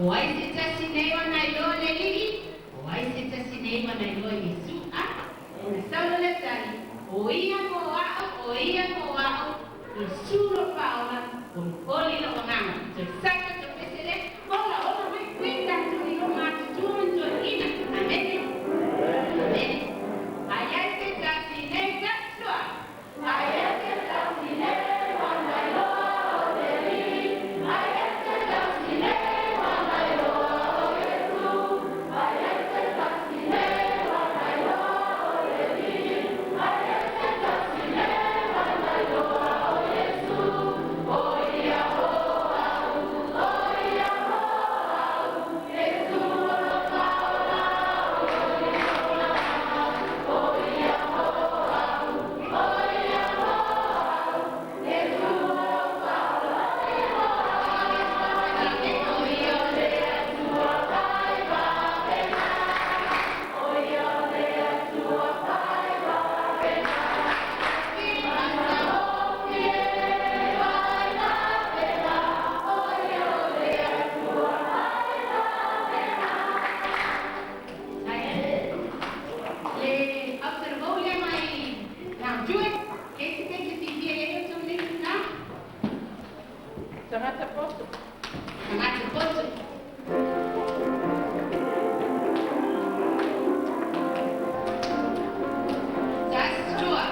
Waisita sinema na yole lili. Waisita sinema na yole Yesu. Saulo letani. Oia moa. Isuro paula. Oli lo ngama. Sasa tupesele. Ola mai kwenda tulio matu tuonjo ina. Amen. Amen. Ayasita sinema swa. Ayasita sinema na yole lili. Ayasita sinema na yole Yesu. Ayasita sinema na yole lili. Ayasita sinema na yole Yesu. Oia hoa, Yesu lo paula. Oia hoa, Yesu lo paula. Oia lea tua pai papena. Oia lea tua pai papena. Imana opie pai papena. Oia lea tua pai papena. Le observou le mai nam jue que se tem que seguir ele também não Samata posto. mate posto das jua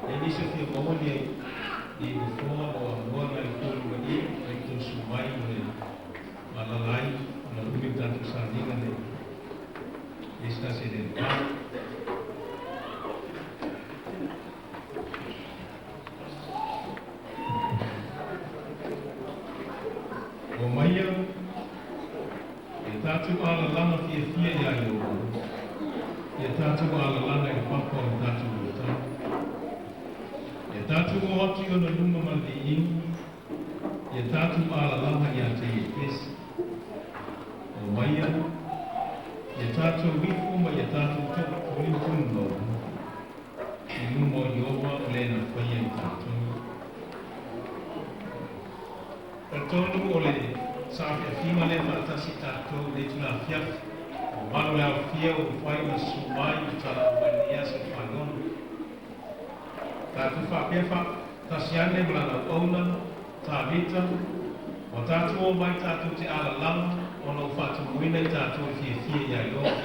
Initiative only di Buffon o Buona il Colmo di ia, e tātu ala lana fia ia i o. E tātu ala lana i papa o tātu o tā. E tātu o ati o na luma mali ingi, e tātu ala lana i a te i pesi. O maia, e tātu wifu ma e tātu toku kuni kuno. I luma o Iowa o lena whaia i tātu. Tonu o le sāwhia whima le whaatasi tātou le tuna whiafi. O manu au whia o whai o sumai o tala whainia se whanonu. Tātou whapewha, tasiane mlana ouna, tā vita. O tātou o mai tātou te ala lama, o no whatu muina i tātou whia ia i o.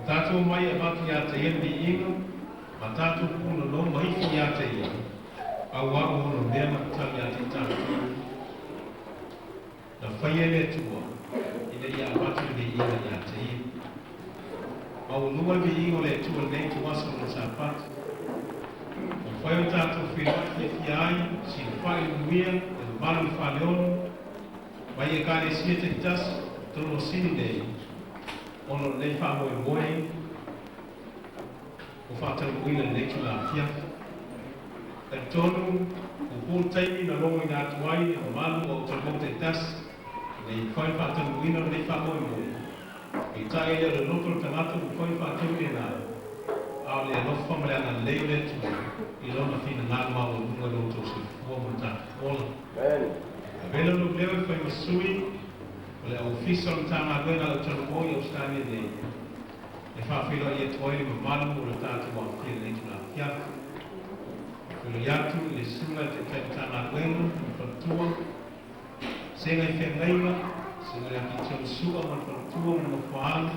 Tātou mai e matu ia te endi inga, ma tātou puna no maifi ia te ia. Au au ono mea matutali ia te tātou. Na whaia le tua, ina ia abatu le ina ia te ia. Au lua le ingo le tua nei tuasa o sa patu. Na whaia tātou whilaki e fiai, si whai uia, e malu whaleonu, mai e kāre sia te tas, tono sini nei, ono nei whamoe moe, o whatau uina nei tu la fiafi. E tonu, o pō taimi na longo i nā tuai, o malu o tamo te tas, nei whai whātau uina nei whamoe moe. I tae ea le noto tangata o whai whātau e nā. Ao le alofa whamare ana leo le tu. I lona whina ngā mau o lunga roto se fua mata ola. A vela no leo e whai masui. O le au fisa o tanga wena o tano moi o stane nei. E whawhila i e toai ma malu o le tātou a whia nei tuna whiafu. Whilo iatu i le sunga te kai tanga wena o whatua. Senga i whengainga, senga i aki tau sua ma whatua ma whaala.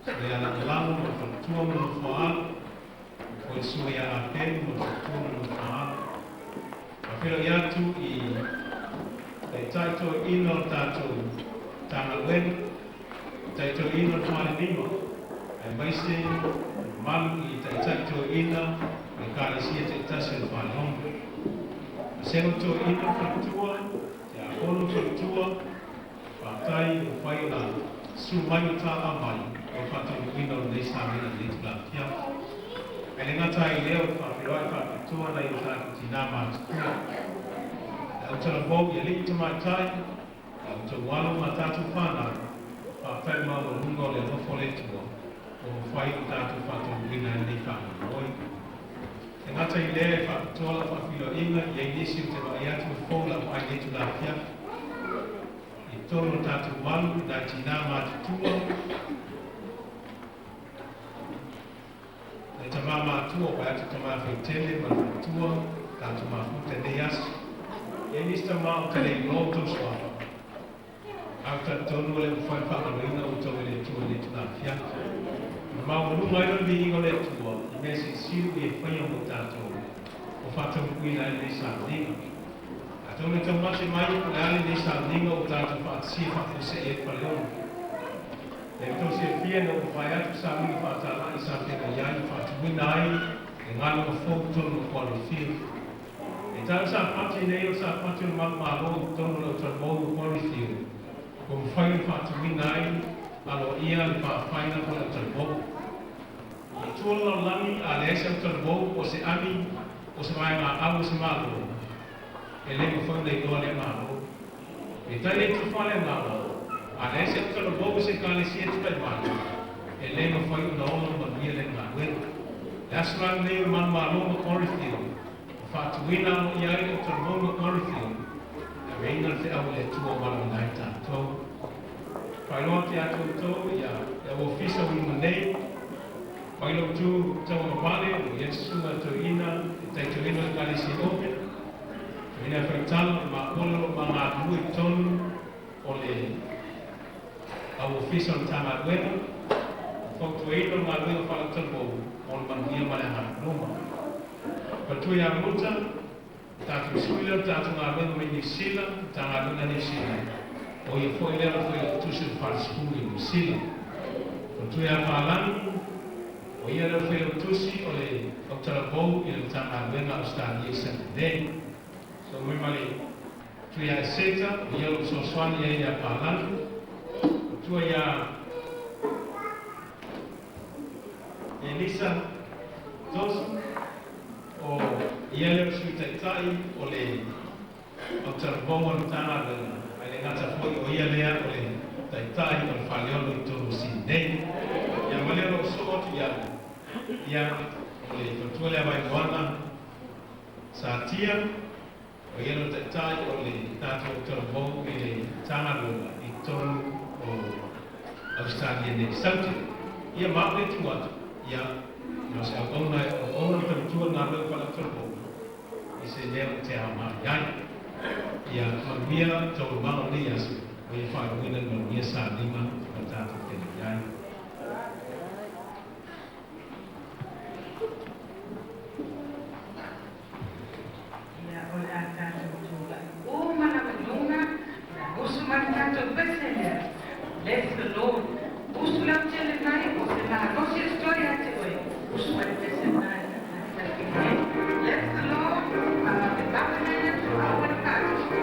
Senga i ana lama ma whatua ma whaala. Ko e sua i ana pēnu ma whatua ma whaala. A whilo iatu i e taito ino tātou tanga wena, taito ino tuane nima. E maise, malu i taito ina, e kāre sia te tasi o whanonga. A senga tō ino whatua, ono whatua, whatai o whai o nā sumai o tā amai, o whatau ina o nei sāmina nei tula kia. E le ngata i leo whawhiroai whapatua nei o tāku tina mātukua. E au tala wau i aliki tamai tai, e au tau walo ma tātu whana, whawhai ma o lunga o le nofo le tua, o whai o tātu whatau ina nei whanoi. E ngata i lea e whakatola whawhilo inga i ei nisi o te mai atu o whola o ai netu la whia. I tono tātu malu nā tina mātutua. E ta mā mātua o atu ta mā whitele ma whatua, tātu mā fute nei asi. E nista mā o te rei loto swafa. Au ta tono le mwhai whakaroina o tau e le tua netu la whia. Mā manu mai ron vi ingo le tua, i me si siu e whaia mo tātou, o whatau kuina e nei sāninga. A tau me tau mate mai o le ale nei sāninga o tātou whaatsia whakose e whaleona. E tau se whiena o whai atu sāminga whaatala i sāpena iai, whaatu wina ai, e ngāna o whautono o kwalo whia. E tau sā pati nei o sā pati o mamaro o tono o tamo o kwalo whia. Ko mwhai o whaatu wina ai, alo ia le whawhaina o le tamo. I tuola langi a le ese o tano o se ani o se mai ngā au se malo. E le mo whau nei doa le malo. E tai le tu whale malo. A le ese o tano o se kāle si e tukai malo. E le mo whau na ono ma mia le ngā wena. Le asran nei o man malo ma Corinthian. Whātuina o iai o tano ma Corinthian. E reina te au le tua wala ngai tātou. Whailoa te atu tō ia e o fisa o ima nei. Wailo tu tau mawale o Yesu a to ina, tai to ina kali si ope. To ina whaitala ma olo ma ngā lui tonu o le au ofisa o tanga wena. Fok to ina ngā lui o whalatambo o le manuia ma le hana noma. Patu ia muta, tātu suila, tātu ngā wena me ni sila, tā ngā luna ni sila. O ia fo ilera fo ia tusi whalaskuli ni sila. Patu ia whalangi, o ia rau whai o tusi o le o tarabou i le tanga wenga o stani e sante dei. So mui mali Tuia seta, ia lo soswani ia ia palan. Tua ia Elisa Tosu o ia leo suitaitai o le o tarabongo no tanga le ngata foi o ia lea o le taitai o le whaleolo i toro si nei. Ia malero soot ia o le totua lea vai moana sa tia o ia no taitai o le tato o tarabongo i le tanga i toro o Australia nei sauti. Ia mawe tuatu ia no se ona tatua na leo pala tarabongo i se leo te ama iai. Ia mia tau mao ni asu o ia whaawina no mia sa lima o tātou tene iai. Ia o le a tātou tūla. O mana manunga, usu mana tātou pesele. Bless the Lord. Usu lau tele nai o se nā rosi storia te oe. Usu mana pesele nai. Bless the Lord. The government, our country.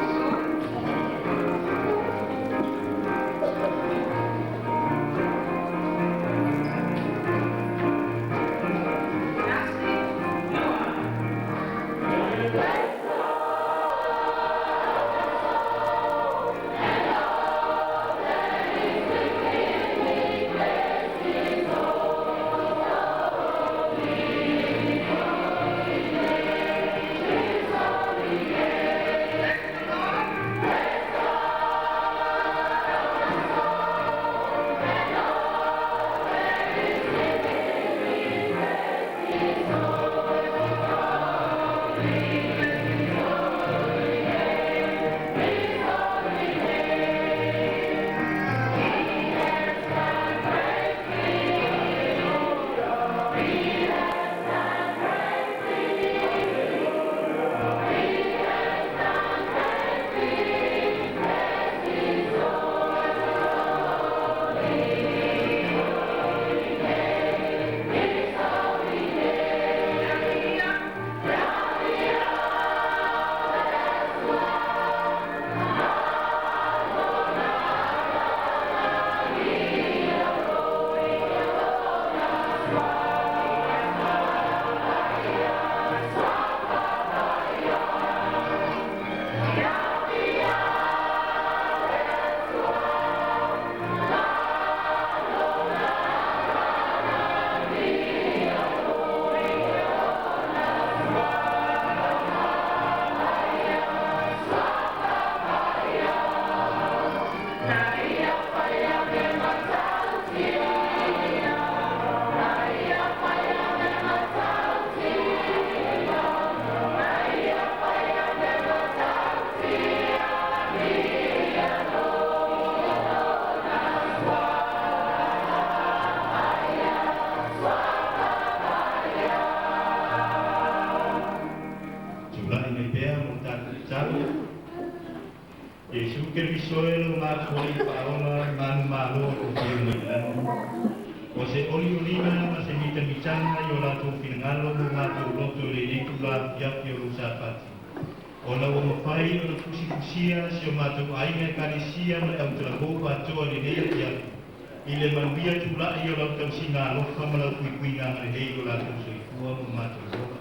Ile manuia tula i o lau tau singa alofa ma lau kui ngā mare hei o lau tau sui fua o mātou roka.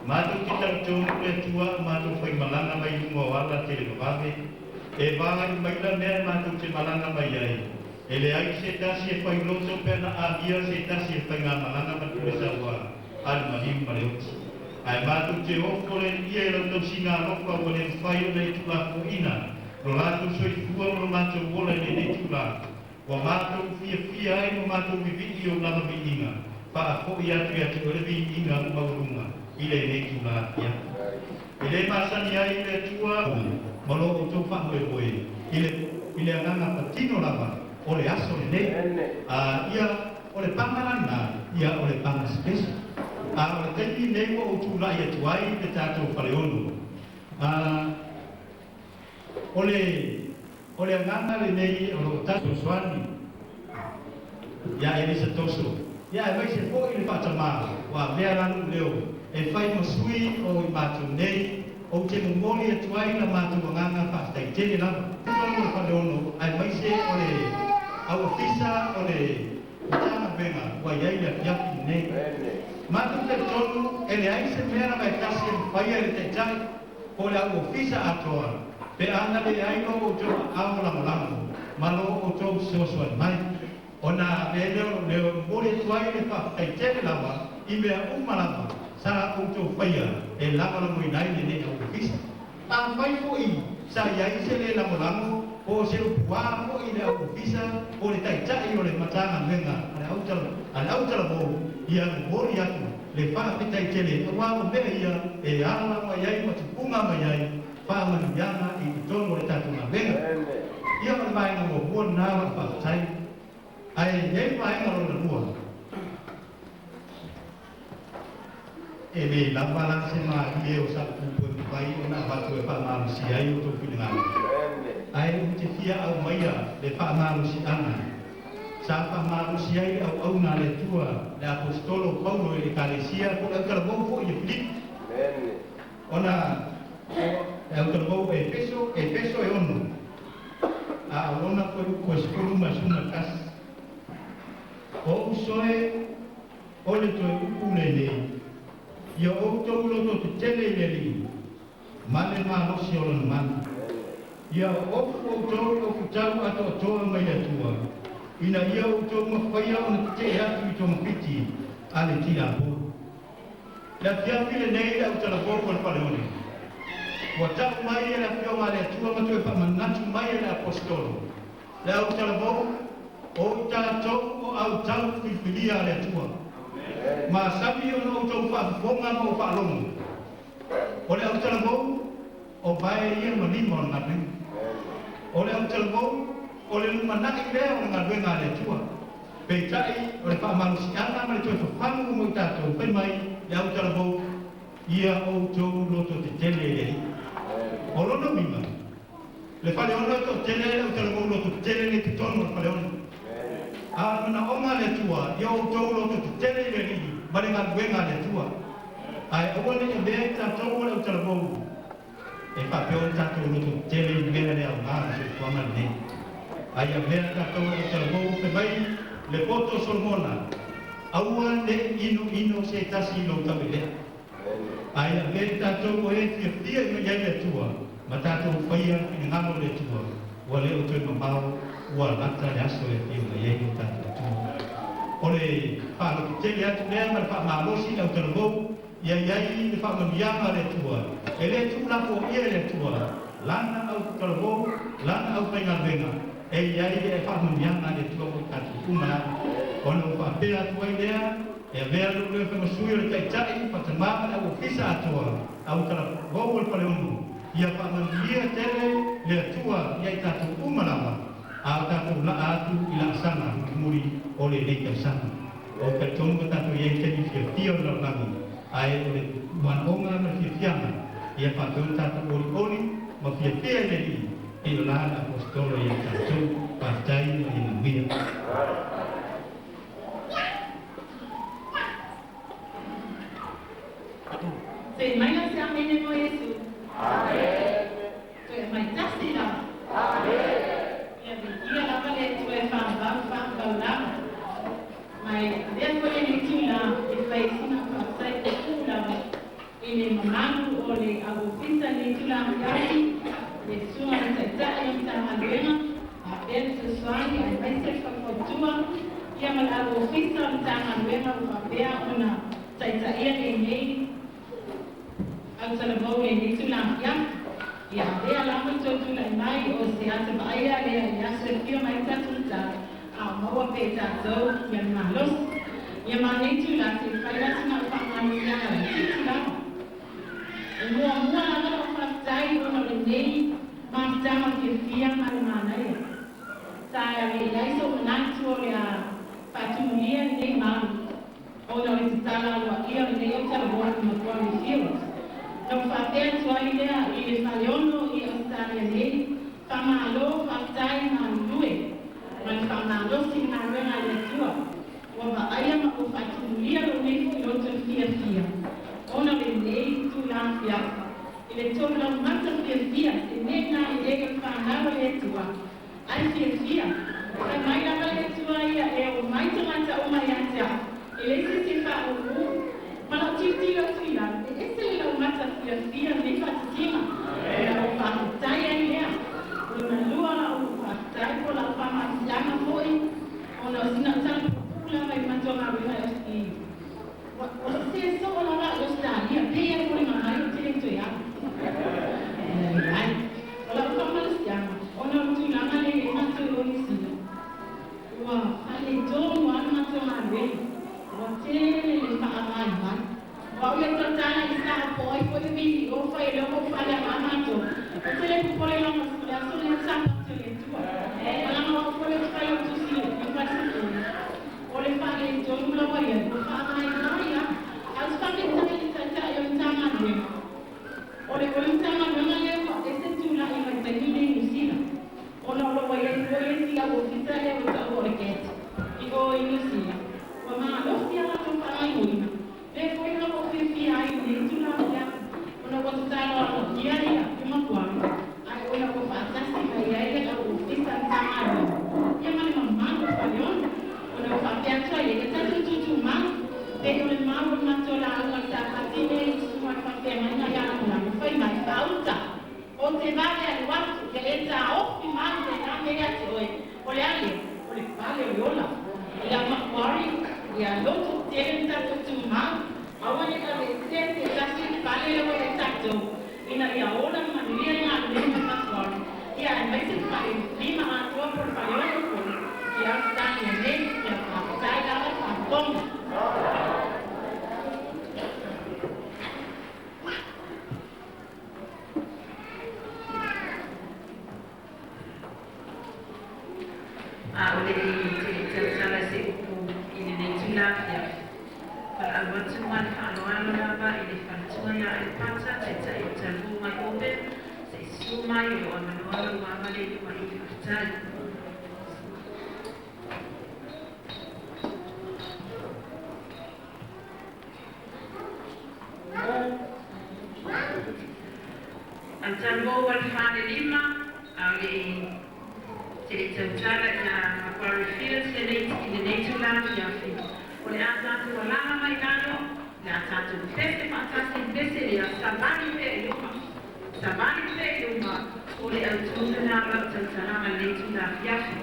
Mātou ki tau tonu le tua, mātou whai malanga mai lunga o ala te le mawave. E wāngai maila mea mātou te malanga mai ai. E le ai se tasi e whai loto pēna a ia se tasi e whai ngā malanga ma tue sa wā. Alu mahiu mare oti. Ai mātou te ofo le ia e lau tau singa alofa o le whai o le tula ko ina. Ro lau sui fua o mātou wola le tula. Wa mātou fia ai mo mātou vivi o lama viinga. Pa ko ia tu o le viinga o maurunga. Ile ne tula ia. Ile masani ai le tua. Malo o tō whamoe oe. Ile anganga patino lama. O le aso le ne. Ia o le pangarana. Ia o le panga spesa. O le tepi newa o tula ia tuai te tātou whaleonu. O le anganga le nei o lo tātou swani. Ia Elisa Tosu. Ia e mai se fōi le whatamā. Wa mea lanu leo. E whai masui o i mātou nei. o te mongoli e tuai na mātua nganga whastai tene lava. Tūtongo le whale ono, ai maise o le au ofisa o le utanga venga, wa iai le fiapi nei. Mātua te tonu, e le aise mera mai kasi e mwhaia le te tai, o le au ofisa atoa. Pe ana le aino o tō ao lango, malo o tō sosua mai. Ona leo mole tuai le whastai tene lava, I mea umalama, sa o tō whaia, e lama la mui nai ne au ofisa. Tā whai fo I, sa iai se le lamolango, o se upua fo I le au ofisa, o le taitai o le matanga menga, ale autala mo, ia mori atu, le whaapitai tele, awa o mea ia, e ala mai ai, matupunga mai ai, whaamanianga I tono le tatuna menga. Ia mai mai mo mua nawa whaapitai, ai ei mai ngaro na mua. E me lava se ma I o sa pupu pai ona batu e pa ma si ai o to filinga. Ai te fia au maia le pa ma si ana. Sa pa ma si ai au na le tua le apostolo Paulo e Ekalesia ko le kala bo fo I Filip. Ona e au kala bo Efeso e ono. A ona ko skolu ma suna kas. O soe ole to unele. Ia o tau loto te tele leri, male ma losi o lana mana. Ia ofu o tau o kutau ato o toa mai atua. Ina ia o tau mawhaia o na te atu I tō mawhiti, ale tina po. La fiafile nei la utala boko al paleone. Wa tau mai e la fio ma le atua matu e pamanatu mai e la apostolo. La utala boko, o utala tau o au tau filfilia ale atua. Ma sabi o no tau whaafonga mo whaalongo. O le au talamou, o bae ia ma lima o ngā benga. O le au talamou, o le luma naki lea o ngā benga le tua. Pei tai, o le whaamarusi ana ma le toi whawhangu mo I tātou. Pen mai, le au talamou, ia o tau loto te tele e lehi. O lono mima. Le whale ono to tele le au talamou loto te tele le te tono le whale ono. Mana oma le tua, ia o tau loto te tele le rii, mare ngā wenga le tua. Ai awane e mea tātou le au talamou. E whapeo tātou loto te tele le mea le au ngā se whama nei. Ai a mea tātou le au talamou, pe mai le poto Solomona. Aua le ino se tasi lo tawe lea. Ai a mea tātou o e fia I iai le tua, ma tātou whaia I ngano le tua. Ua leo tui mamau, ua lata le aso e fia I iai le tātou tua. O le whaalo ki tele atu lea, ma le wha maalosi au talamou, ia iai le wha mamianga le tua. E le tu lako ia le tua, lana au talamou, lana au whainga venga. E iai le wha mamianga le tua o tātou umana. O le wha pēra tua I lea, e vea lulu e whamasui o le taitai, patamama au ofisa atua, au talamou le pale onu. Ia wha mamia tele le tua, ia I tātou umanawa. A tātou la atu I la sana, muri o le leika sana. O ka tonga tātou iei teni fia o la langi. Ai o le manonga ma fianga. Ia whapeo tātou ori, ma fia leri. I la apostolo iei tātou, pātai I na mia. Se mai la se amene mo Yesu. Amen. Te mai tasi la. Amen. Ia la vale tu e whambau la. Mai lea koe ni tula e whaisina whaasai te tula I le mamanu o le awofisa ni tula mkari le sua le taitai o mta maluenga a bel se swani a maise whakotua ia mal awofisa o mta maluenga o whapea o na taitai le nei au talamau le ni tula mkari ia lea lama tōtula I mai o se ata baia lea I ase fio mai tatulta a maua pe tātou ia malos ia manei tula se whailatina o whaamanuanga le titula e mua lama o whaftai o le nei maftama ke fia mare manai tae a le iaiso o nantu o le a whatumulia nei maru o le titala loa ia le nei o talaboa I makua le fios no whapea tuai lea I le whaleono I Australia nei whamalo whaftai manulue ma le whamalosi ngā ruenga le tua ua vaaia ma o whatumulia lo nei I loto fia ona le nei tu la fiafa I le tolu la mata fia, se nena i lega whanau le tua. Ai fia, ai mai lava le tua ia e o mai tangata o mai atea. E le se wha o u, mana titi o fia, e se le lau mata fia, me whatisima. E o whakutai ai lea. O na lua la o whakutai ko la whamasianga foi, o na sina tala pula mai matonga wina o ski. O se so o la o stania, pea ko le mahai o te to ia. Ai, o la whamasianga, o na utulanga le e mato o ni sina. Ua, ale tonu ana matonga wina. Ua tele le whaamai mai. Ua ue totana i sa poi ko i vini, o whai leo ko whale a mato. O tele kupole longa sila, so le sanga te le tua. O langa o kole whai o tusi, i whasi o le whale tonu la waia, o whaamai mai a. As whake tai i tai o tama wina. O le tama wina leo, e se tula i mai tanine i Nusila. O na lo waia i koe si a o fita leo ta o le kete. I o i Nusila. Wa maa lofti ala to whaamai wina. Le koe na o whiwhi ai ni tula wia. O na wata tai o ala kia ia, i makuami. Ai o na o whaatasi mai ai le au fita tama wina. Ia mani mamano whaleona. O na o whapeatua i e tatu tutu manu. Te o le mau matola au ta patine i suma whapea mai na ia na whai mai whauta. O te vale al watu, ke le ta ofi manu te na mea te oe. O le ale, o le vale o yola. Ia makuari, ia loto tere tatu tu manu. Awane ka le tete tasi vale le oe tatu. Ina ia ola manuia ngā lima makuari. Ia e mai te whare lima atua por whare o kore. Ia tani e ne, ia whakai lawa whakonga. Oleh cara seku ini nejulah ya. Kalau buat semua kalau apa ini semua yang dipaksa saya jago mai open saya semua yang orang mama dia mai kerja. Antar bawa faham lima ali cerita cara yang Fields in the nature land yafi. Oleh asatu walama mai kano, le asatu feste fantasi bese ya sabani pe yuma. Oleh altuza na rabta sana nature land yafi.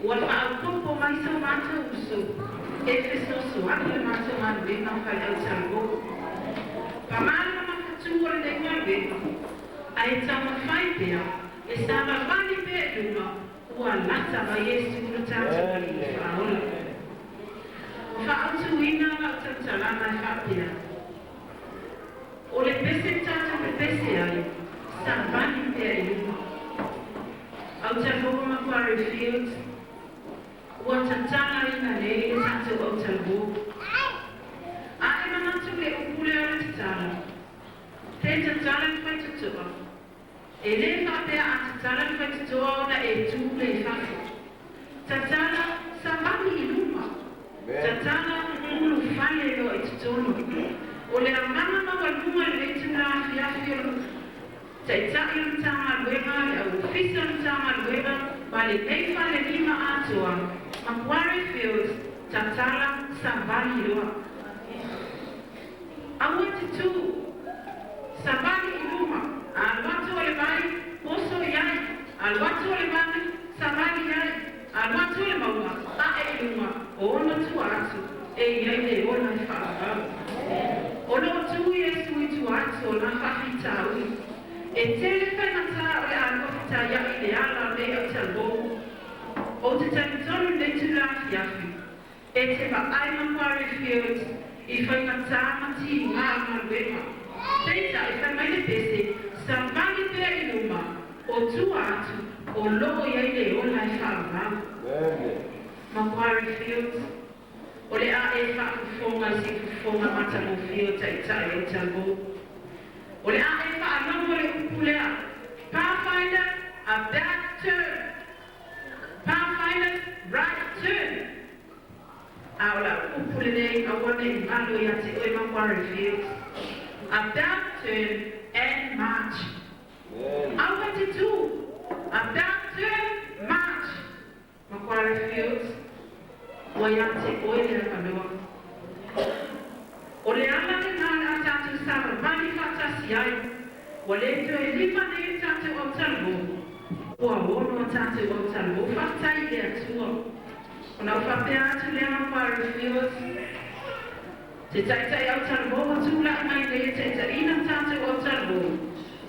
Ua whaakopo mai sa mātou uso. E whesoso anu le mātou manu e nau whai au talgo. Pamana makatua le ngare. Ai tama whai pia. E sama vani pe luma. Ua lata mai Yesu no tātou i whaola. Whaautu ina la tatalana e whapia. O le pese tātou le pese ai. Sa vani pe luma. Au talgo Macquarie Fields. Ua tatala ina le tātou au talgo. A e manatu le upule ala tatala. Te tatala ni whai tutua. E le whapea a tatala ni whai tutua ona e tū le whafu. Tatala sa mami i luma. Tatala ulu whale lo e tutono. O le amama mawa luma le tūna whiawhi o Taitai o tama luega, le au fisa o tama luega, ma le neifa le lima atua. Macquarie Fields, tatala sa vali loa. Aua titu, sa vali iluma, alwatu o le vai, poso iai, alwatu o le vai, sa vali iai, alwatu o le maua, a e iluma, o ono tu atu, e iai le ona i whaakau. Ono tu Yesu i tu atu o na whawhitaui. E tele whainata o le anofita iai le ala le au talbou. O te tamitonu le tula fiafi. E te ai Macquarie Fields i whainata mati ngā maruema. Teita i whaimai le pese, sa vali pea i luma, o tua atu, o loo iai le ola i whaarau. Macquarie Fields, o le a e whaakufonga si kufonga mata mo fio taitai o talbou. O le a e whaanamo le upulea. Pathfinder, a back turn. Pathfinder, right turn. Aula upule nei awane i malu i ate oi Macquarie Fields. A back turn and march. Aula te tu. A back turn, march. Macquarie Fields. Oi ate oi le kanoa. O le ala le nana a tātou sara mani whatasi ai. O le to e lima ne tātou au talbo. Ua ono a tātou au talbo. Whatai le atua. O nau whapea atu le Macquarie Fields. Te taitai au talbo o tūla mai le te ina tātou au talbo.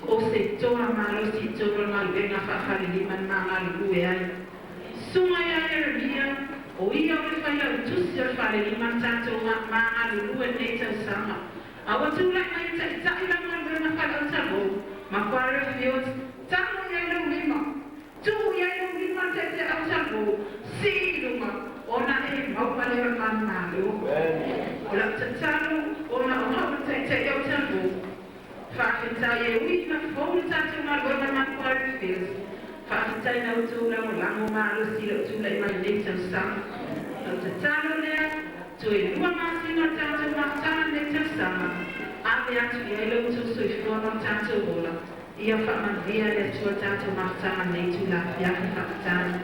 O se toa malo si toa malo venga whawhari liman māngari ue ai. Sunga ia Jeremia. O ia o le whai au tusi o whare i mantato maaru ue nei tau sama. Awa tūlai mai tai la mangu na whai au tabo. Macquarie Fields, tamo ia lau lima. Tu ia lau lima te au tabo. Si luma, ona e maupale o manaru. O la tatalo, ona o hau te au tabo. Whawhitai e ui na whou tatu maru na Macquarie Fields. Whaafitai na utula o lango maru si o tula i mai nei tau sama. O te talo lea, tu e lua masinga tātou mātana nei tau sama. Ame atu i eilo tusu i whono tātou ola. Ia whamanvia le tua tātou mātana nei tula whiahi whakatana.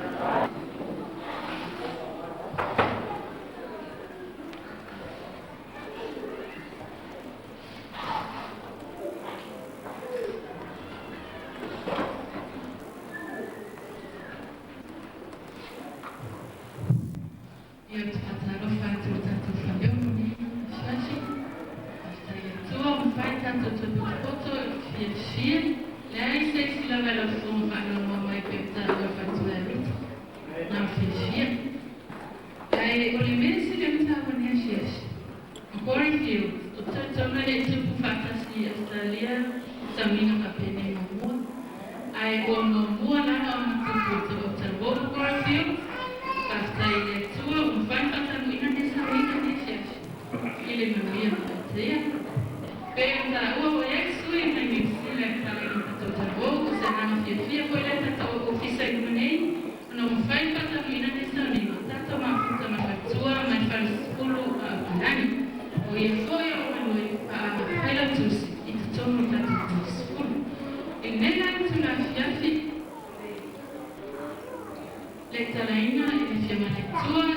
Letalaina e fiamma lettura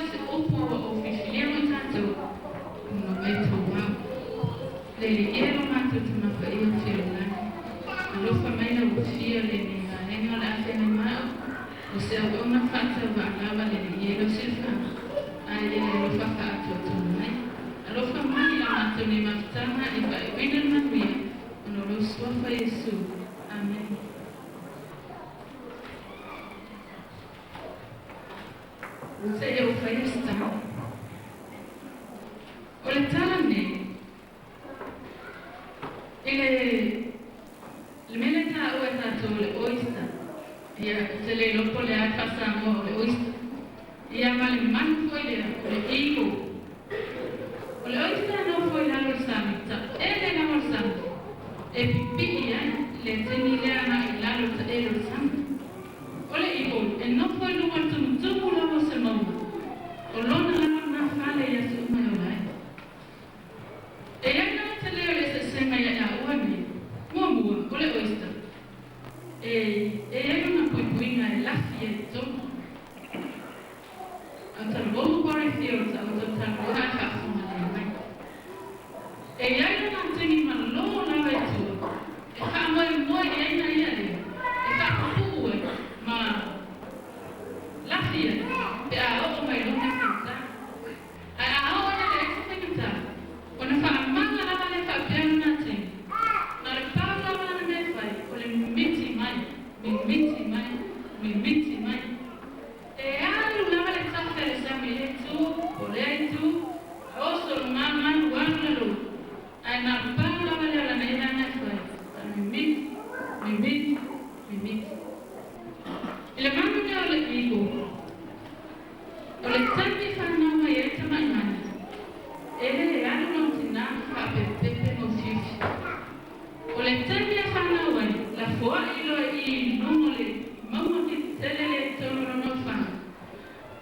suafa Yesu. Amen. Saya ufaya sta. Ole talane. Ile limeta ueta tole oyster. Ya tele lopo le afasa mo le oyster. Ya mali man foi le ego. Ole oyster no foi la lo samita. Ele na mo samita. E pipi ya le teni le ana la lo elo samita. Ole ego e no foi lo mo tumu la mo se mo. Olona la na fale ya se mo yo. E yana tele le se sema ya uani. Mo ole oyster. Era una puipuina de la fiesta. Hasta el bolo parecido, hasta el bolo a casa malema. Ella era una tenima lo la vetu. Esa muy ella yale. Esa pue ma la fiesta. A o mai lo necesita. A o ya le necesita. Cuando fa manga la vale fa piano na tin. Na le pa la vale me fai, o le miti mai. Mi miti mai. E alu la vale taffe le samile tu, ole tu, oso mama wanalo. Ai na pa la vale la nena na fai. Mi miti. Ile mama ne ole ego. Ole tanti fanno mai eta mai mani. Ele alu non tina fa pepe no fifi. Ole tanti fanno mai la foi ilo I numole mamma che tele tono no fa.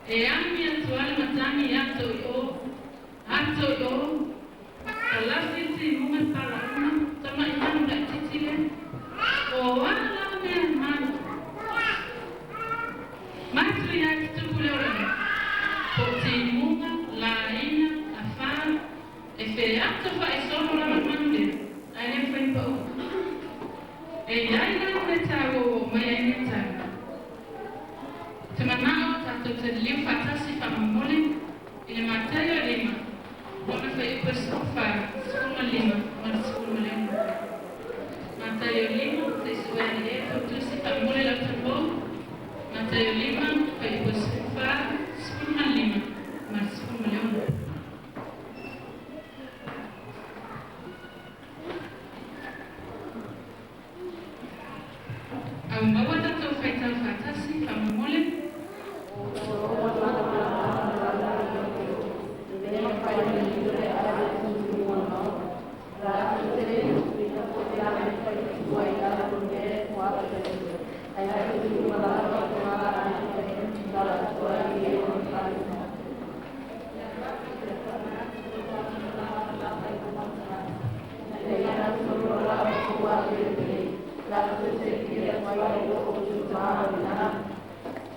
E anni attuali matani atto io alla fine non è parlata ma io da titile o alla mia mano matri ya tutulore continuo la ina a fare e fe atto fa solo la mande ai ne fa po e dai na metavo mai metavo temanao tanto te liu fatasi fa mole ile Matteo lima come fai questo fare scuola lima ma scuola lima Matteo lima se suoni e tu si fa mole la tempo Matteo lima fai questo fare scuola lima ma scuola lima au mawata to faita fatasi fa mole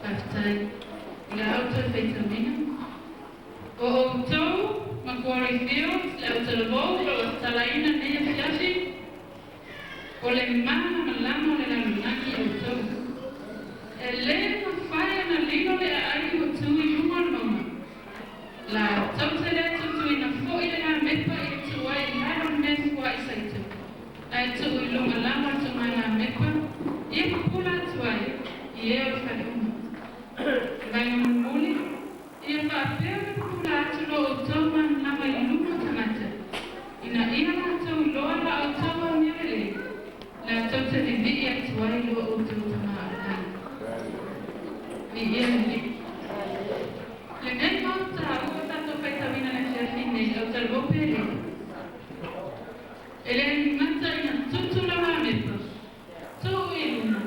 After the auto vitamina o auto Macquarie Fields l'auto lavoro talaina nella fiaci o le mani malamo nella lunaki auto e lei non fai una lino le ai auto in un nome la auto le auto in a fuori la meppa e tu hai non ne fuori sai tu ai tu lo malamo tu mai la meppa e pula tu hai io farò vai un muli io fa per pulato lo automa na mai lupo tamata ina to lo la automa nivele la tota di via tuai lo automa via ni le nemo tra o tanto vitamina la fine o talbo pere ele manta ina tutto la mame to iluna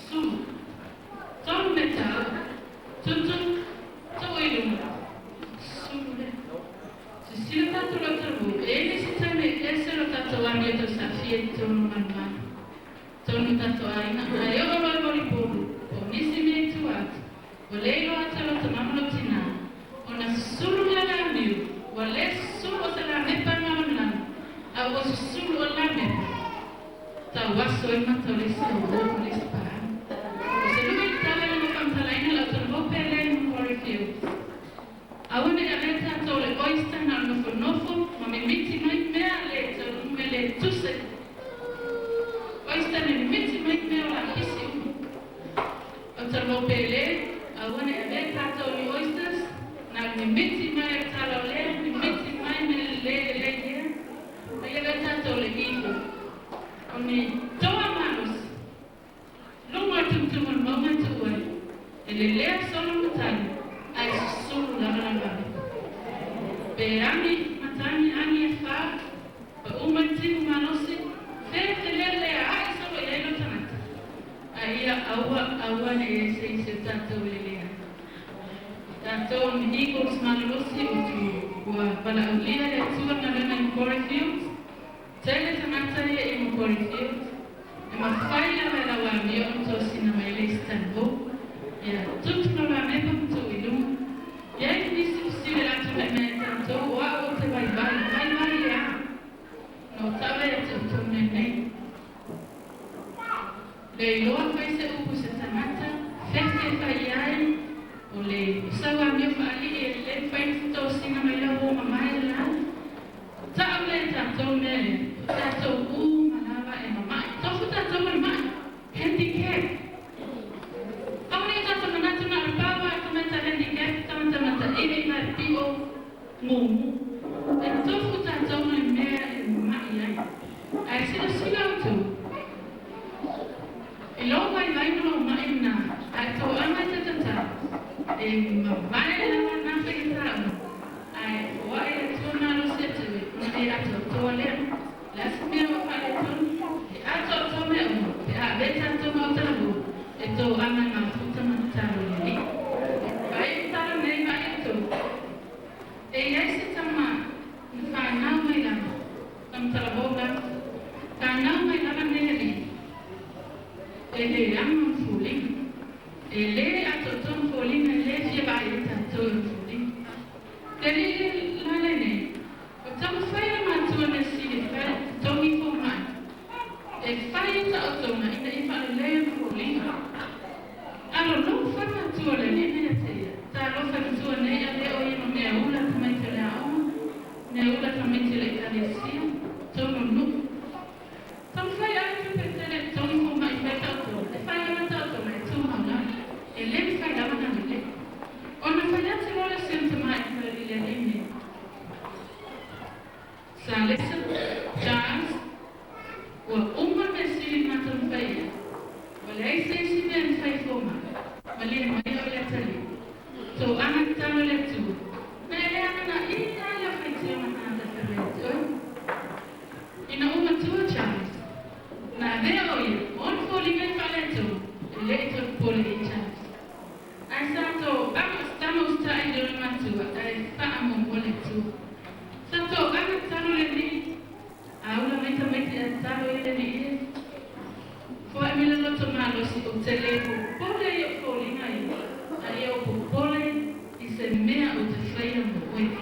su Tom metal, tutto illuminato. Sulle. Se si è fatto lo trovo, e si teme essere stato la mia safia torno al mare. Torno tanto a io lo voglio riporre, buonissimi tuati. Volevo atterlo tomamolo tina. Una solo la mio, vuole solo se la me parlavano. Avevo solo la me. Tawasso e matore solo le spara. Aune avete atto le oyster hanno fornofo, ma mi metti mai me a letto, non me le tusse. Beami matani ani fa pa umati manosi fe telele ai so yelo tanata ai awa ne se tato lele tato Eagles manosi wa pala ulia le tua na lena in Cornfield tele tanata ye in Cornfield e ma fai la wa mio to sina mai Istanbul ya tutto no la me punto ilum ya ni si la tu me tanto wa o te vai ya no sabe tu me le lo fai se upu se tanata feste fai ai o le sawa mio fali e le fai to sina mai la ho mai la table tanto me tanto malava e mama to futa to mama handicap Mumu, e tofu tanto na mea e mai ai sila sila tu e lo vai no mai na ai to ama tata e vai na fita ai wai to na lo sete na e ato to le las mea fale ton e ato to me e a beta to ma talo e to ama na futa na talo le vai talo me vai to e esse tama fanau mai la tam traboga fanau mai la neri e le amo fuli e le atoton fuli na le fie vai tanto fuli e le la lene o tam fai ma tu na si fai to mi fo mai e fai ta to na ina I fa le fuli allora non fa ma tu le ne te ta lo fa tu ne ya le o ino ne ula Neula tamete le cadecia, tono nu. Tam fai anche per te tono come hai fatto. E fai la tanto ma tu non e le fai la mano le. Ona faiate lo le sento mai per le linee. Salessa, Charles, o uma vesile na tam fai. O lei sei si ben fai forma. Ma le mai o le tali. To anatalo le tu. Ma le ana ina uma tua Charles na vero io on foli nel paletto letto poli Charles ai santo stamos stai una tua ai famo boletto santo ana tano le ni aula mette tano le ni poi mi lo tomalo si o telefono pole io foli nai io pole di se mea o te fai un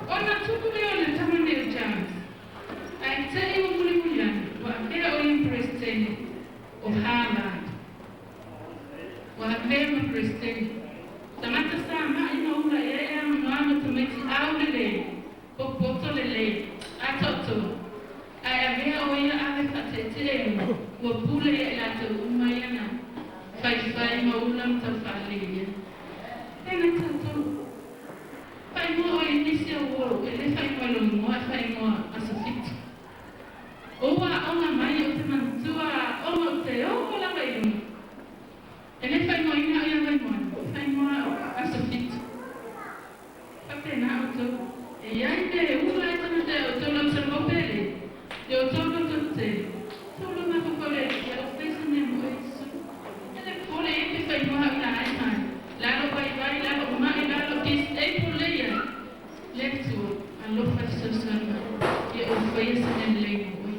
ona tuku leo le tamu ne Charles ai tei o mulimulian wa mea o impresteni o Harvard wa mea o impresteni tamata sa ma ina ura ea no amo tameti aule le o poto le atoto ai a mea o ia ave fatetele wa pule e la te umayana fai ma ulam ta falia ena tato fai mo o inicia o ele fai mo lo mo fai mo asofit o a mai o te mantua o te o la mai ele fai mo ina ia mai mo fai mo asofit apena auto e ai te ula e tana te o lo servo pele e o tono tutte solo ma pole e o fai ne mo isso ele pole e fai mo ina ai mai la lo vai la lo mai la lo is e pole letto all'offa sociale e offesa nelle voi.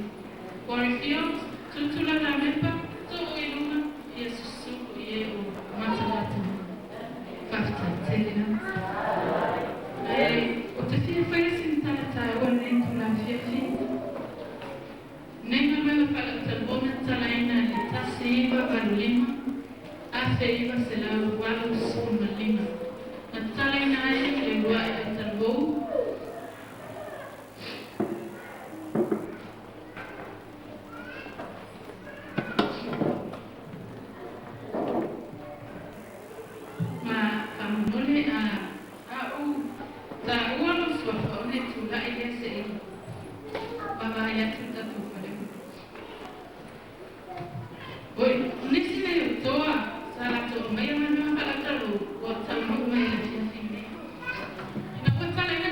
Cornfield, tutto la rampa, tutto in una e su e o matalato. Fafta telena. O te fia fai sentata o nento la fiefi. Nenga mela fala talbona talaina le tasiva valulima. Afeiva se la ugualo sumalima. Talaina e le guai talbo. Oi, nesse meio toa, sala to meio mana fala talo, o tamo mai la fia fine. Ina ko tala ina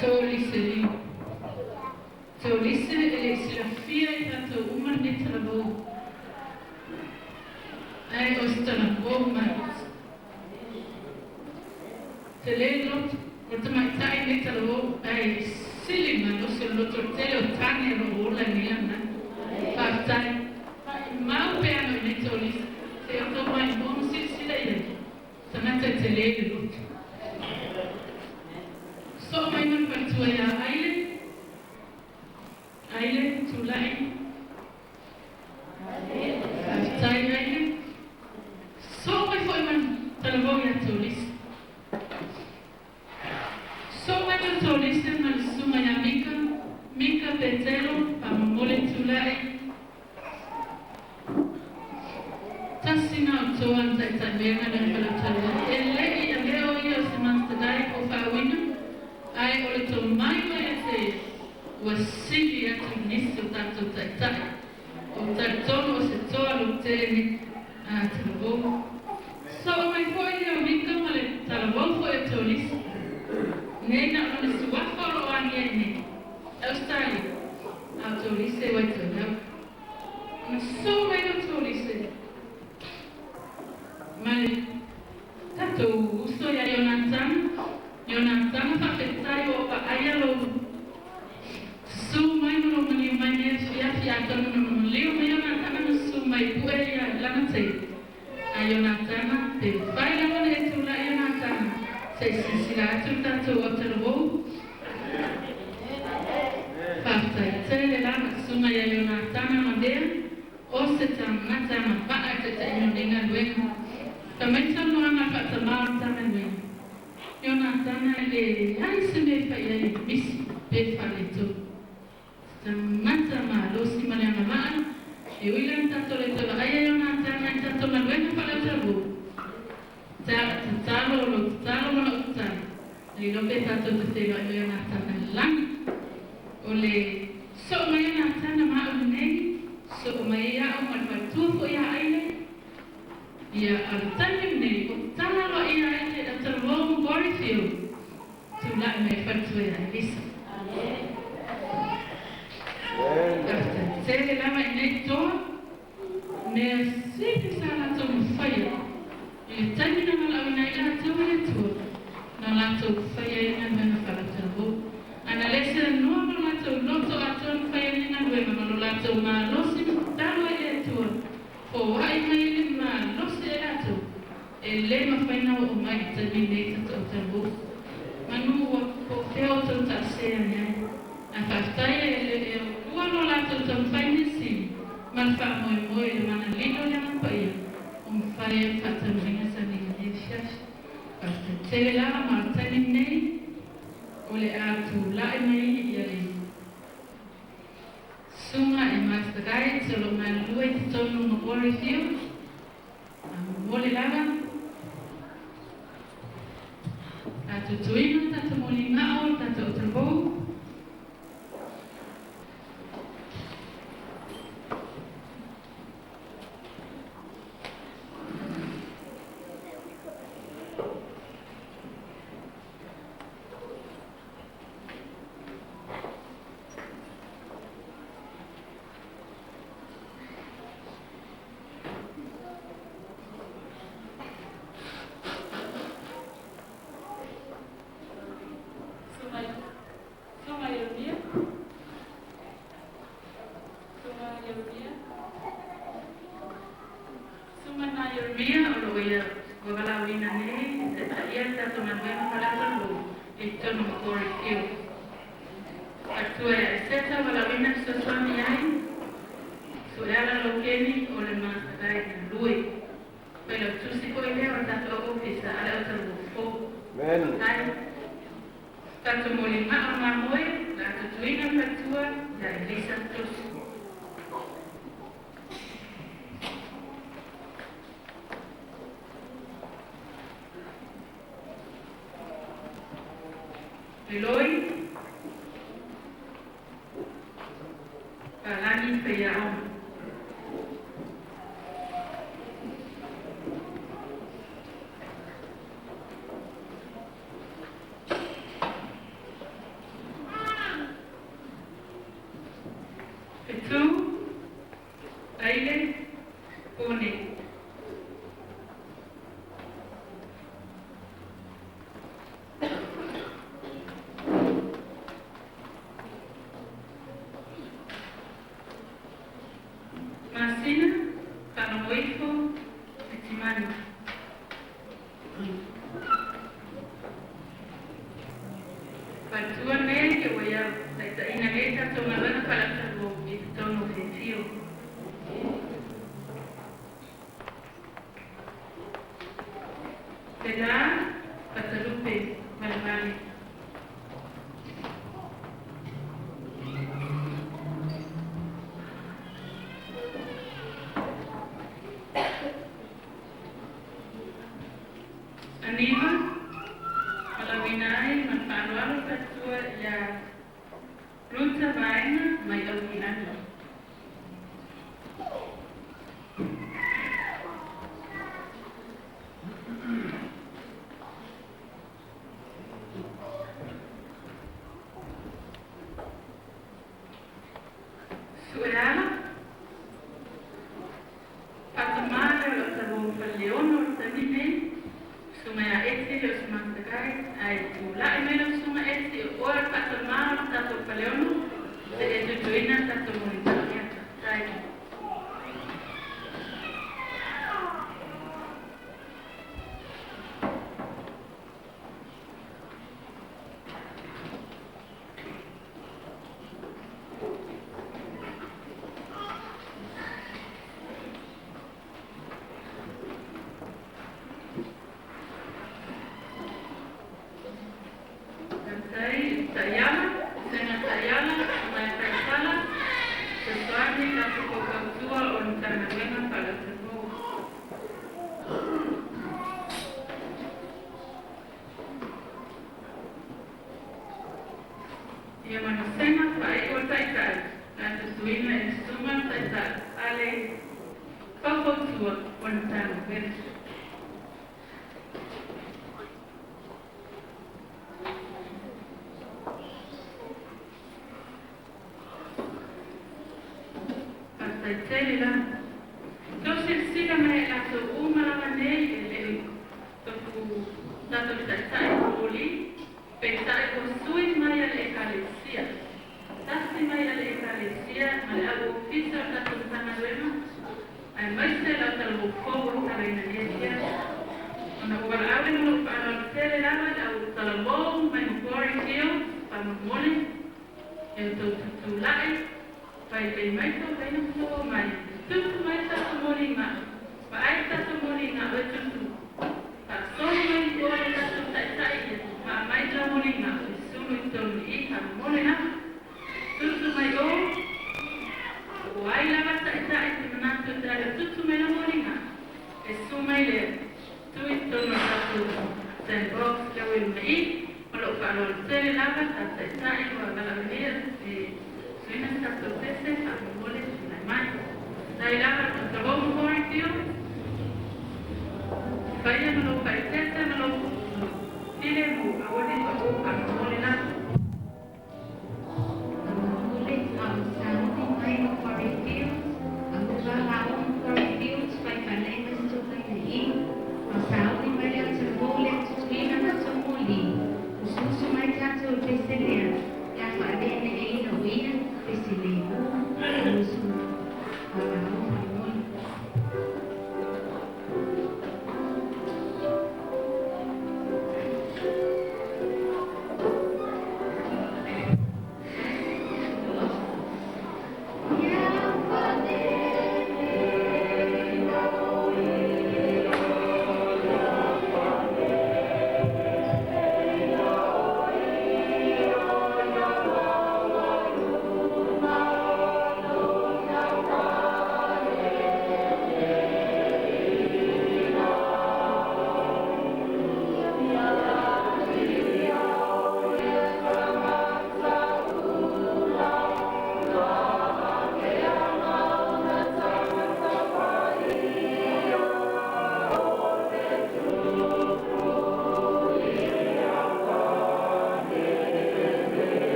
tōlise liu. Tōlise e sila fia I tato uma ne talavou. Ai o se talavou mai. Te lelo, o te maitai ne talavou, ai sili ma no se loto tele o tane ro ola ni ana. Whaftai. Mau pe ano ne tōlise. Te o tō mai mōnu sila ia. Tanata te lele loto. So mai man patua ia aile. Aile, tulai. Whaftai aile. So mai foi man talavou ia tōlise. So mai man tōlise man sunga ia Mika. Mika Petero, pamamole tulai. Tasina o toa tai mena na whalataua. E lei a leo ia se mastadai ko whawina. Ai o le tō mai mai a te ua sili atu nisi o tātou tai. O tātono o se toa lo tēne a talavou. So mai foi ia o Mika ma le talavou foi a tōlisi. Nei na o le suafa o ani e ne. Australia. A tōlisi e wai tōnau. Na so mai o tōlisi. Mai tatou uso ia Ionatan whawhetai o pa aia lo su mai no mani mai ne fia tonu no liu mai Ionatan no su mai pue ia lana te a Ionatan te whai lama le tula Ionatan se sisira atu tatou o talavou whawhetai te le lana su mai a Ionatan ma dea o se tamata ma paa te te inonenga luenga. Tamenta no ana fatamau tamene. Ionatana le ai se me fai ai misi pe faleto. Tamata ma lo si mane mama e wilan tato le tola ai Ionatana tato na luenga falatabu. Talo no utan. Le lo pe tato te te lo Ionatana lang. Ole so mai Ionatana ma o nei so mai ia o malfatu fo ia aile. Ia alutani nei, o tālo ia ete a talavou Borfield. Tula me whatua ia visa. Kata tere lama i nei toa, mea seke sa lato mwhaya. Ia tani na malau nei lato ia tua, na lato mwhaya ina mena whala talavou. Ana lese noa ma lato loto ato mwhaya ina mena malo lato ma losi talo ia tua. O hai mai le ma no se ato e le ma fai na o mai te mine te o tabu manu o feo to ta se ne a fastai e ua no la to fai ne si man fa mo le mana lino le ma pai fai fa ta mine sa ni ne fias asta te la ma ta ni nei o le atu la mai ia le Sunga e mastagai te lo mai lue te tonu no Borfield. Mole lava. Tato tuina, tato moli ngao, tato otrabou. Eloi, Palani Feyaon. Patua me que voy a inagueta tomar para hacerlo y tono ofensivo. Será Patalupe, Malvali. Anima, Malawinai, Manpanualo, Patua, ya Ruta Vaina, Mailovinano. Suerala, Patamara, lo sabon Leono, Tamine, Sumaya Eti, los Mantagai, ay, la menos Suma Eti, o Patamara, Tato Paleono, de Etuina, Tato Monitaria, Taito.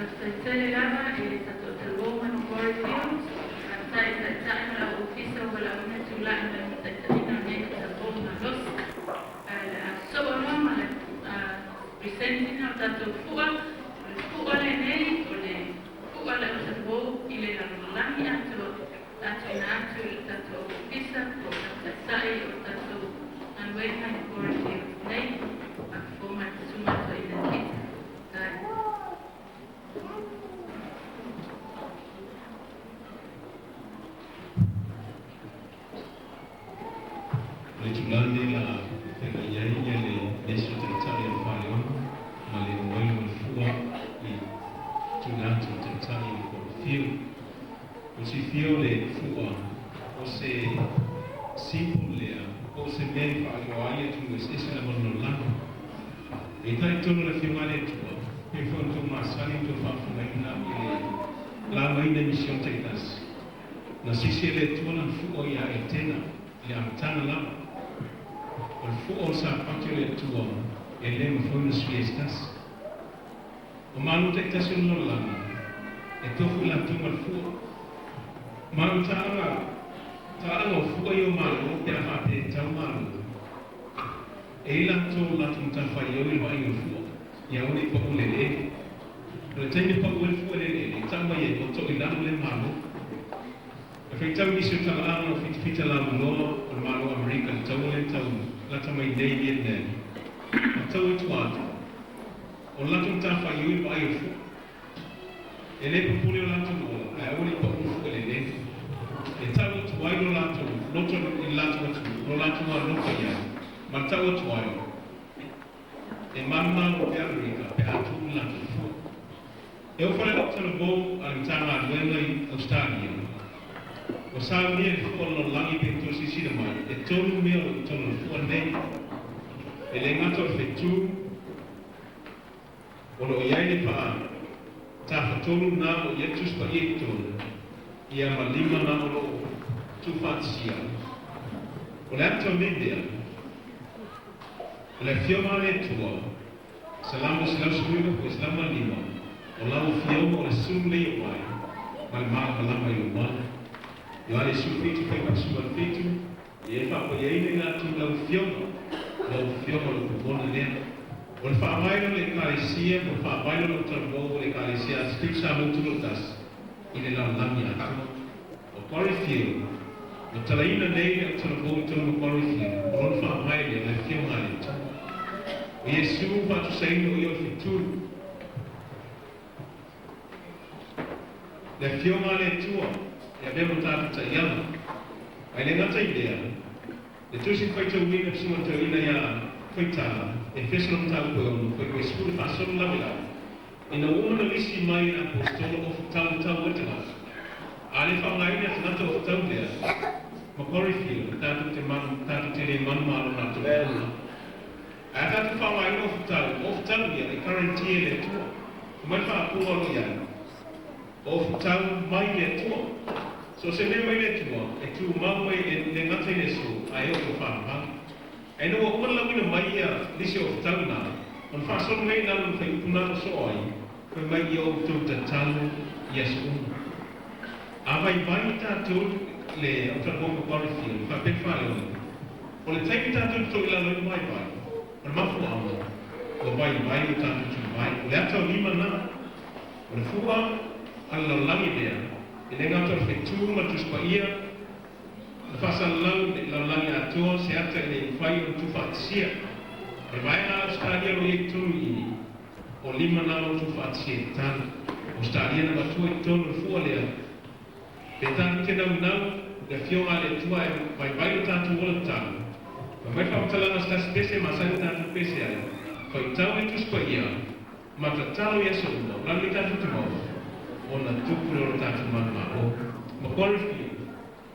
Tele lava e tato teloma no Corey Fields. Tai la ufficio wala una tula na tatina ne teloma los. So no presenting out tato fuwa le nei ole fuwa le tato ile la lani ato tato na tato ufficio ko tai o tato and wait my Corey Fields nei for my sumato identity. Legislande la pegaiaia le nesu tentaria le whaleon, ma le moelo le fua i tunatu tentaria le korofio. O si fio le fua, o se simple lea, o se mei whaaloaia tu es ese la mono lana. E tai tono le fiumare tua, e fonto masani tu whafunaina i le la maina mission teitas. Na sisi le tuana fua ia e tena, le amtana lama. O fuo sa patio le tua e le mafonas fiestas. O manu te tasun no lana e tofu la tuma al fuo. Manu taanga o fuo i o malu te aha te tau malu. E ila tō la tumta whai o ilwa i o fuo. Ia uni pa ule le. Ro teime pa ule fuo le le tama e o to ilanu le malu. E whai tau nisu tala ana o fitfita la muloa o malu Amerika le tau le tau. Lata mai David then. A tau tu atu. O latu tafa yui wa ai fu. E le papuli o latu noa. A uli pa ufu ele ne. E tau tu ai lo latu. Loto i latu atu. Lo latu wa loka ia. Ma tau tu ai. E mamma o te Amerika. Pe atu latu fu. E o fale lata no bou. Alitanga aduena i Australia. O sa mea fu lo langi pe tosi sina mai. E tonu mea o tonu fu nei. E le ngato fetu. O lo iai le paa. Ta fatonu na o yetus pa ie tonu. Ia malima na o lo tufatsia. O le ato mindea. O le fioma le tua. Salamo silau suiwa ko islama lima. O lau fioma o le sum le i wai. Mal maa malama i o mana. Yo ale sufitu pe pasua fitu, e fa po ye na tu la fioma lo kupona le. O fa mai le kalesia, o fa mai lo tambo le kalesia, stixa muito lutas. Ile la lamia atu. O korifio. O talaina nei o tambo to no korifio. O fa mai le fioma le tu. Yesu fa tu sei no yo fitu. Le fioma le tua. E abbiamo tanto tagliamo. Ma le note idea. Le tue si fai tawina su una tawina ya fai tala. E fesso non tau quello, poi sicuro fa solo la vela. E non uno lisi mai apostolo of tau wetala. Ale fa mai na tanto of tau dia. Ma corri filo, tanto te le man malo na to bella. A tanto fa mai of tau dia, le garantie le tua. Ma fa puro dia. Of tau mai le tua. So se me mai le tua, e tu mau e le ngate le su, a eo ko whaapa. E no o umala wina mai ia lisi o tau na, on wha son mei nanu whai upuna o so ai, koe mai ia o tu ta tanu Yesu unu. A vai vai tātou le o tana bonga korifio, wha pe whale o. O le taimi tātou to ila loi mai vai, on mafu ama, o vai vai o tātou tu vai, o le atau lima na, o le fua, ala langi dea, e le ngato le fetu ma tuspa ia le fasalau le laulangi atua se ata le whai o tuwhaatisia e vai na Australia lo e tonu ini o lima na o tuwhaatisia tana Australia na matua e tonu fua lea pe tanu te nau le fionga le tua e vai o tatu ola tanu ma mai whautalanga sta spese ma sangi tatu pese ai whai tau e tuspa ia ma ta tau ia sa una rami tatu te maua ona tupuro tatu mama o makorifi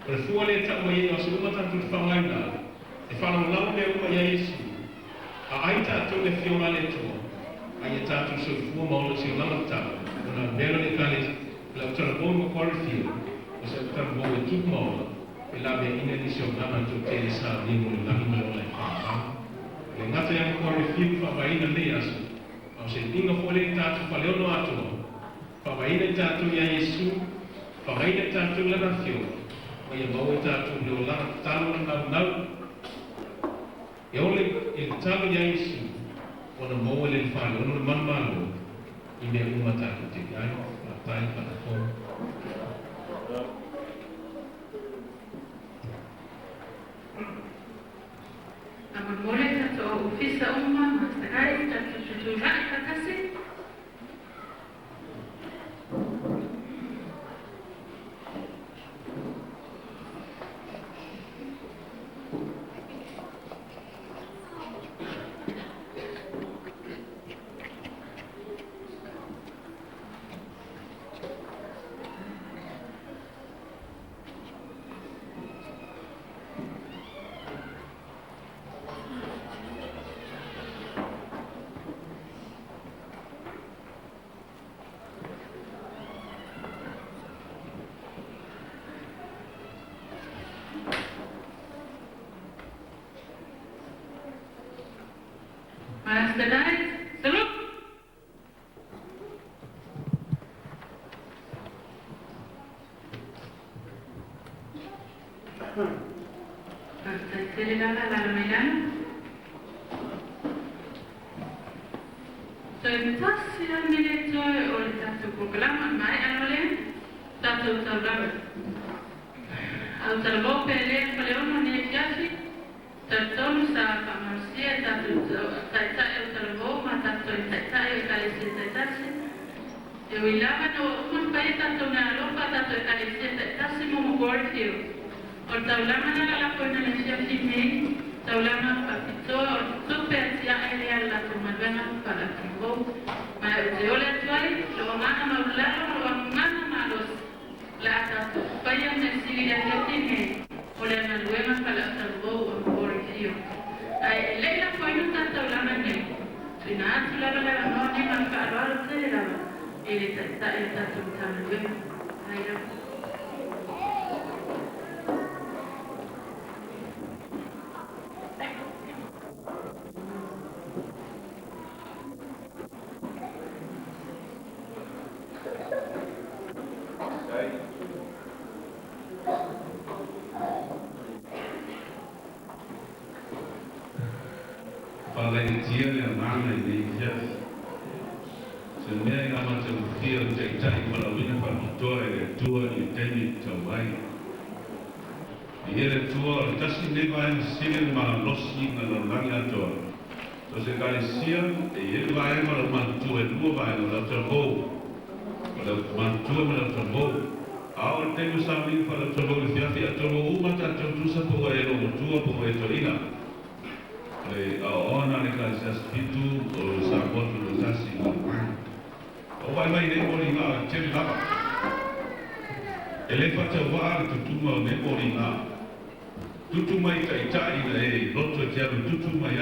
o fua le tau ye o suma tatu whangai na e whanau lau le uma ya Yesu a ai tatu le fiona le tua ai tatu so fua maolo si lama tau ona belo le kale la tara bo makorifi o se tara bo e tup maolo e la be ina ni sio nama tu te sa ni mo la ni mo le le ngata ya makorifi fa vai na le asu o se tinga fole tatu fa le no atua Whakaina tātou ia Yesu, whakaina tātou lana whio, o ia mau e tātou leo lana talo na nau. E ole e talo ia Yesu, ona mau e le whare, ona le manmano, I mea uma tātou te gai, a tai whakakoro. Amamole tātou ofisa uma, mastarai, tātou tuturai kakase. Mastarai, salute. Hasta llegada la mañana. Soy casi al minuto o el tanto proclama mai anole tanto tablaba. Al talbo pele paleono ne fiasi tanto sa pamarsia tanto taita el talbo ma tanto taita el calisi taitasi. E wilava no un pai tanto na lopa tanto el calisi taitasi mo gorfio. Or tablama na la pona ne fiasi me tablama patito super sia ele alla tumadana para tibo. Ma de ole tuai lo mana maularo lo mana malos la tanto paya me sigira que tiene ole na luema para salvo por io ai leila foi no tanto la mane fina tu la no ni ma caro se la ele está tanto luema ai Valentía le amana y le dice, se me ha llamado a fío de Chai para una para el tuo y tenis Tawai. Y el tuo, casi me va a decir más los signos de la langa toa. Entonces, Galicia, y él va a ir a mantuar el tuo, va a ir a trabajo, para mantuar el trabajo. Ahora tengo que salir para el trabajo, y si hace trabajo, una tanto tú se puede ir a tuo, por eso irá. Ona le kalisa spitu o sa botu lo tasi o vai mai ne mori na tele lava ele fata wa tutuma ne mori na tutuma i tai na e loto e tia tutuma ai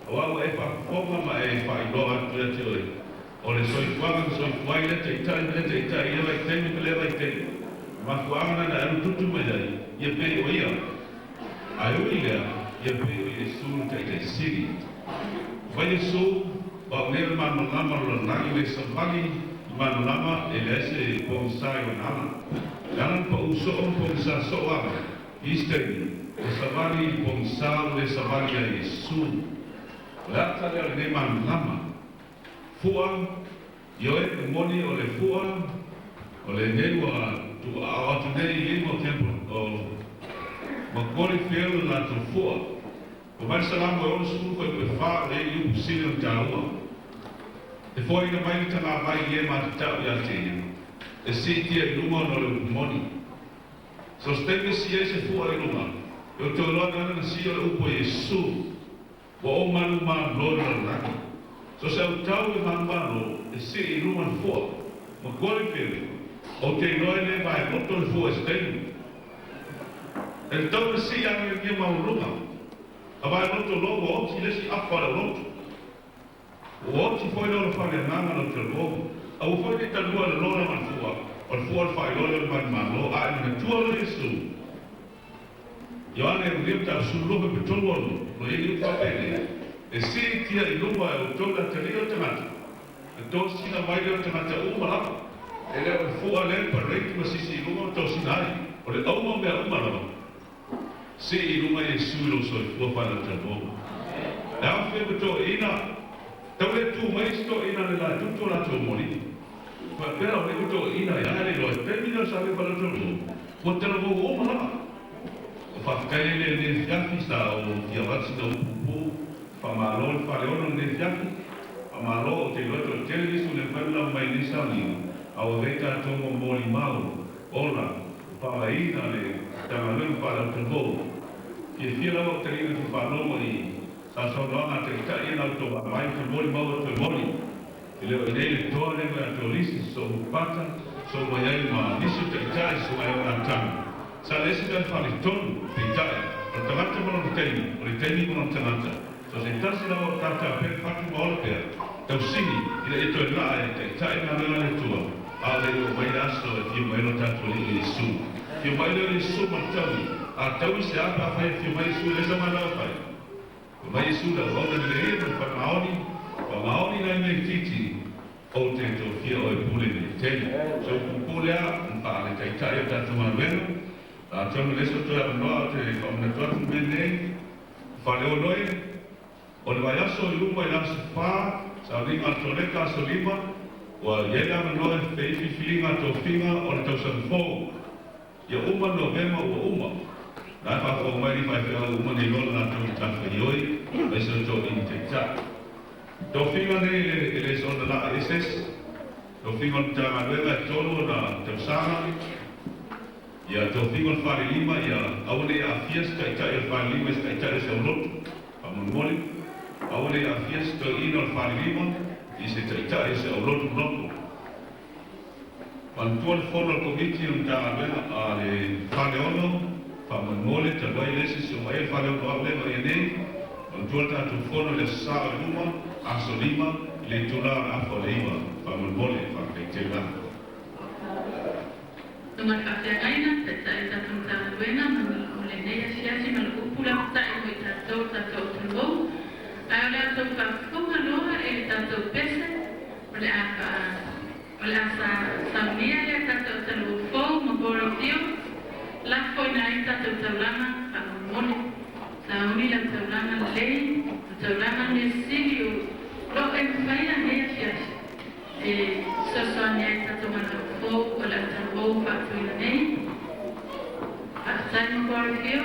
o e fa forma ma e fa i do atu e te o le soi le te tai e vai tenu le vai tenu ma fuanga na e tutuma ai e pe o ia ai o ia ia pe Yesu te siri. Vai Yesu o nel manolama lo nai le sabali manolama ele se bonsai o nala. Jalan pa uso bonsa so ava. Isteni le sabali bonsai le sabali a Yesu. Lata le manolama. Fua yo e moni o le fua o le newa tu a nei mo tempo o ma kore feo la tu fua. O mai salamo e ono sulu koe koe wha le i upu sili o tāua. E fwoi na mai ta ngā mai i e mati tau i ate ia. E si tia i lunga no le upu moni. So stenge si e se fua i lunga. E o teo loa ngana na si o le upu e Yesu. Wa o manu maa lori o raki. So se au tau e manu maa lo, e si i lunga na fua. Ma kore feo. O te loa le mai roto le fua e stenge. E tau na si ane i e mau lunga. Abai roto logo o ti lesi afara roto. O ti foi lo fare nanga no te logo. Au foi te talua le lona man fua. O fua fai lo man man lo a ni tua lo Yesu. Yo ane rim ta su lo pe tolo lo i fa bene. E si ti i lua o tola te rio te mata. Tō sina mai leo te mata umalama. E leo e fua leo pa reitu ma sisi iluma tō sina ai. O le auma mea umalama. Se iluma e suilo so i fua whana te mō. E au whema tō ina. Tau le tū mai sto ina le la tuto la tō mori. Pa pera o le tō ina e aere loa. Pemina sa le whana tō mō. Ko tera mō umalama. O whakaile le ne fiafi sa o kia watsi na upupu. Whamalo le whaleono ne fiafi. Amaro o te loto o televisu le whaila mai ni sami au reita tongo mōli mau ola pawaina le tangalun para tuho ki whila o te rina ki whanoma i sa sonanga te itai ina to mai te mōli mau o te mōli i leo nei le toa le mea to lisi so upata so mai ai ma nisu te itai so mai ora tanga sa lesi tan whali tonu te itai o tangata mono te teini mono tangata so se tasi na o tata pe whatu maola pēr tau sini ina e toi raa e te tae na mea le tua a le o mai aso e fio mai no tatu li i su fio mai leo i su ma taui a taui se apa a whai fio mai su le sama lau whai fio mai su la ona le e pa maoni nai mei titi o te to fio o e pule ni teni so pule a mpa le tai tae o tatu manueno a tonu leso toi a noa te whamna tuatu menei whale o noi o le vai aso i luma i lasu wha sa ringa toleka so lima wa yela manoe feifi filinga to finga o le tausan fōu ia uma novema ua uma na fa fōu mai ni fai whea uma ni lola na tau tafa i oi mai so to in te ta to finga nei le sona la eses to finga o tanga nueva e tolu na tausanga ia to finga o whare lima ia aune a fiesta i tai o whare lima i tai se ulotu pa monmoli aole a fiesta ino al wharima i se taita e se aulotu noko. Pantua le fono al komiti un tāwena a le whale ono, whamanole ta wai lesi se mai e whale ono au lewa e nei, pantua le tātu fono le sāra luma, aso lima, le tula a whale ima, whamanole whakei te rana. Nunga whawhiangaina, te tae tātum tāwena, o le nei asiasi ma le upula tae mo i tātou te mou, ai ole ato whawhunga loa e tātou pese, ole asa saunia e tātou talu fōu ma bora tio, la whoina i tātou tauranga whamamone, sauni la tauranga lei, tauranga ne siri o lo e mwhaina hea fiasi. E sosoania i tātou mana fōu, ole ata fōu whatuina nei, whaatai ma bora tio,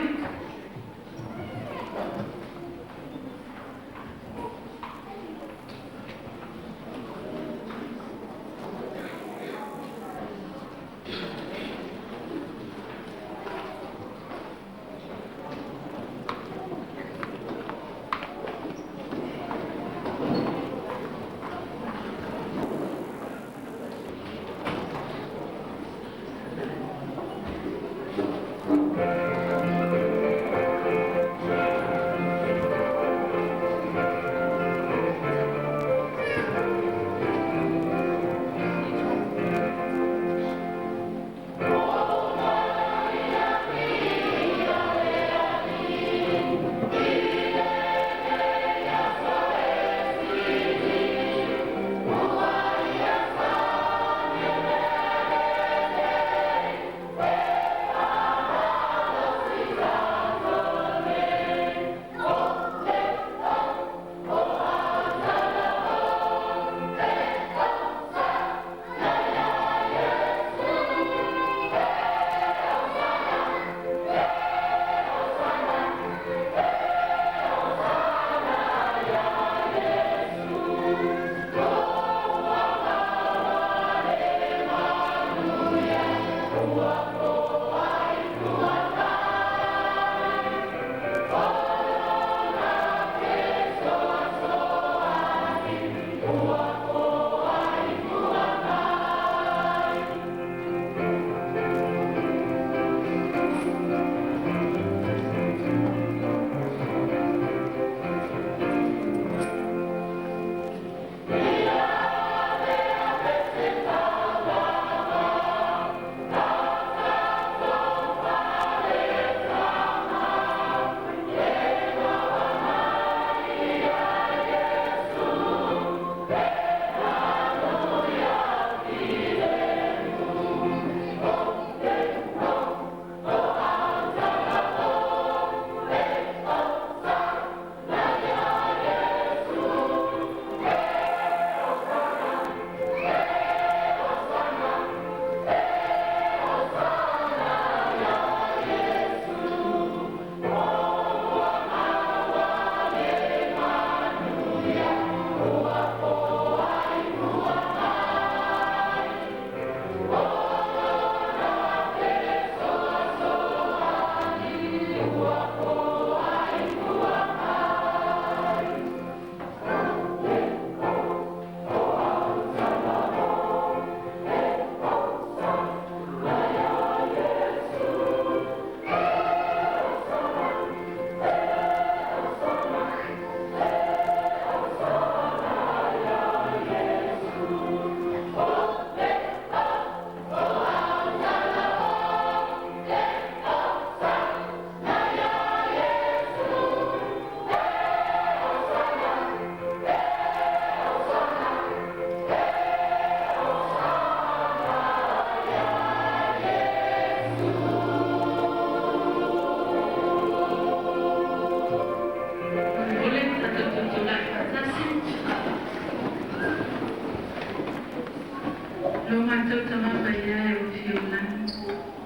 Lo mātou tamapa ia e o whiolani.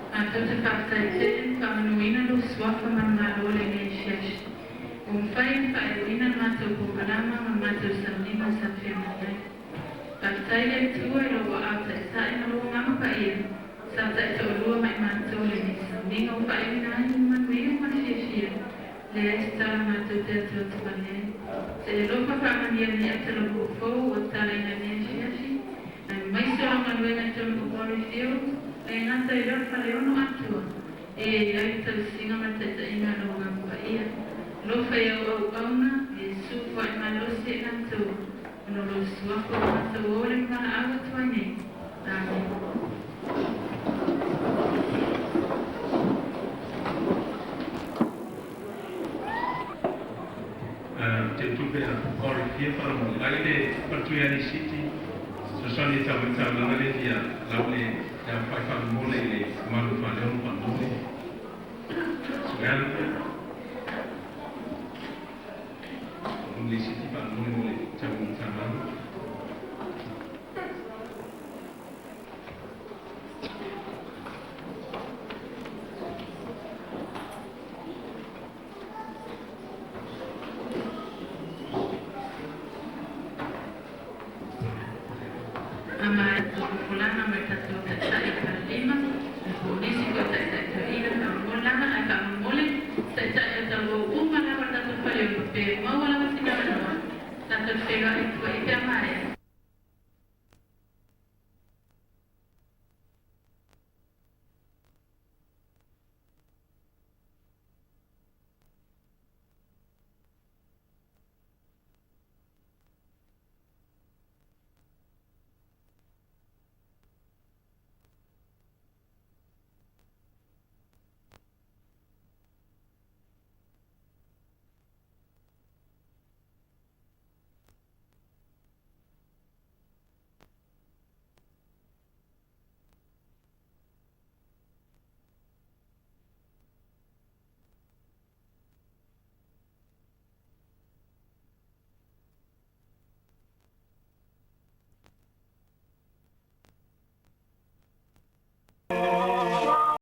Mātou te whakatai te, whamanuina lo swafa manamalo le nei shiashi. O mwhai whaeruina mātou kumarama ma mātou saunima sa whiamanai. Whakatai le tua e roa au tai sae na roa mama pa ia. Sa tai to lua mai mātou le nei sauninga o whaeruina ai manuia ma shiashia. Le ai tala mātou te atua tumanei. Se lopa whamania ni atala kufou o tala ina nei shiashi. Mai se o manuia mai tonu kupori whio, e ngata I reo whaleono atua. E ai tau singa ma te ina no ngapa ia. Lo whai au auna, e su whai malosi e ngatu. Ono lo suako o ngatu ore ma awa tuane. Amen. Te tupe a kore whia wharamu. Ai le Patuiani City. Sosani tamu langa le dia laule ya pai whamole le malu whaneo whanole. Sugana Uli City whanole le tamu tamamu. Fulana mertatu tatai kalima, polisi ko tatai ina kamulana aka mole tatai tawo uma na mertatu pale pe mawala masina na tatu pega itu ite mai